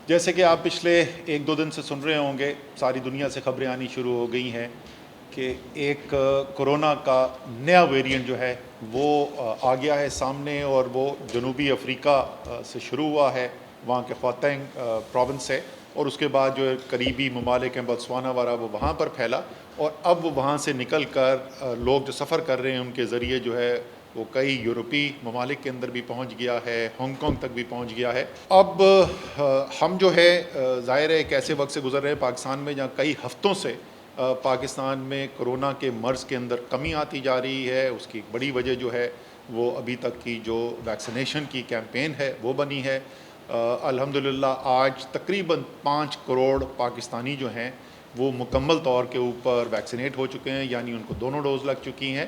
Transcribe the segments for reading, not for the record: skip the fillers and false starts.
جیسے کہ آپ پچھلے ایک دو دن سے سن رہے ہوں گے، ساری دنیا سے خبریں آنی شروع ہو گئی ہیں کہ ایک کرونا کا نیا ویریئنٹ جو ہے وہ آ گیا ہے سامنے، اور وہ جنوبی افریقہ سے شروع ہوا ہے، وہاں کے خواتین پروونس سے، اور اس کے بعد جو قریبی ممالک ہیں بوتسوانا وغیرہ وہ وہاں پر پھیلا، اور اب وہ وہاں سے نکل کر لوگ جو سفر کر رہے ہیں ان کے ذریعے جو ہے وہ کئی یورپی ممالک کے اندر بھی پہنچ گیا ہے، ہانگ کانگ تک بھی پہنچ گیا ہے۔ اب ہم جو ہے ظاہر ہے ایک ایسے وقت سے گزر رہے ہیں پاکستان میں جہاں کئی ہفتوں سے پاکستان میں کرونا کے مرض کے اندر کمی آتی جا رہی ہے۔ اس کی بڑی وجہ جو ہے وہ ابھی تک کی جو ویکسینیشن کی کیمپین ہے وہ بنی ہے۔ الحمدللہ آج تقریباً 5 کروڑ پاکستانی جو ہیں وہ مکمل طور کے اوپر ویکسینیٹ ہو چکے ہیں، یعنی ان کو دونوں ڈوز لگ چکی ہیں،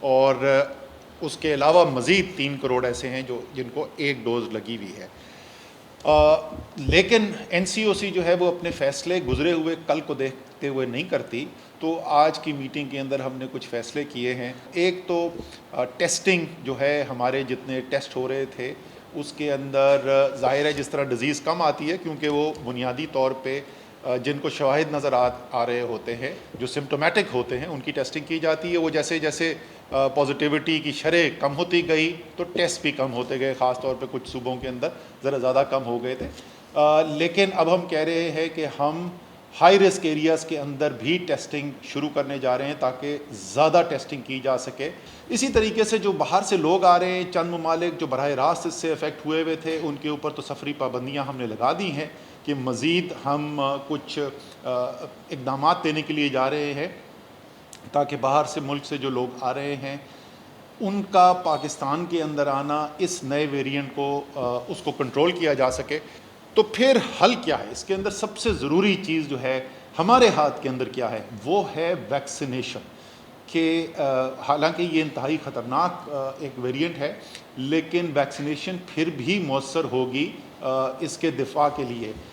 اور اس کے علاوہ مزید 3 کروڑ ایسے ہیں جن کو ایک ڈوز لگی ہوئی ہے۔ لیکن این سی او سی جو ہے وہ اپنے فیصلے گزرے ہوئے کل کو دیکھتے ہوئے نہیں کرتی، تو آج کی میٹنگ کے اندر ہم نے کچھ فیصلے کیے ہیں۔ ایک تو ٹیسٹنگ جو ہے، ہمارے جتنے ٹیسٹ ہو رہے تھے اس کے اندر ظاہر ہے جس طرح ڈیزیز کم آتی ہے، کیونکہ وہ بنیادی طور پہ جن کو شواہد نظر آ رہے ہوتے ہیں، جو سمپٹومیٹک ہوتے ہیں، ان کی ٹیسٹنگ کی جاتی ہے۔ وہ جیسے جیسے پازیٹیوٹی کی شرح کم ہوتی گئی تو ٹیسٹ بھی کم ہوتے گئے، خاص طور پہ کچھ صوبوں کے اندر ذرا زیادہ کم ہو گئے تھے۔ لیکن اب ہم کہہ رہے ہیں کہ ہم ہائی رسک ایریاز کے اندر بھی ٹیسٹنگ شروع کرنے جا رہے ہیں تاکہ زیادہ ٹیسٹنگ کی جا سکے۔ اسی طریقے سے جو باہر سے لوگ آ رہے ہیں، چند ممالک جو براہ راست اس سے افیکٹ ہوئے تھے، ان کے اوپر تو سفری پابندیاں ہم نے لگا دی ہیں کہ مزید ہم کچھ اقدامات دینے کے لیے جا رہے ہیں تاکہ باہر سے ملک سے جو لوگ آ رہے ہیں ان کا پاکستان کے اندر آنا اس نئے ویریئنٹ کو اس کو کنٹرول کیا جا سکے۔ تو پھر حل کیا ہے؟ اس کے اندر سب سے ضروری چیز جو ہے ہمارے ہاتھ کے اندر کیا ہے، وہ ہے ویکسینیشن۔ کہ حالانکہ یہ انتہائی خطرناک ایک ویریئنٹ ہے، لیکن ویکسینیشن پھر بھی مؤثر ہوگی اس کے دفاع کے لیے۔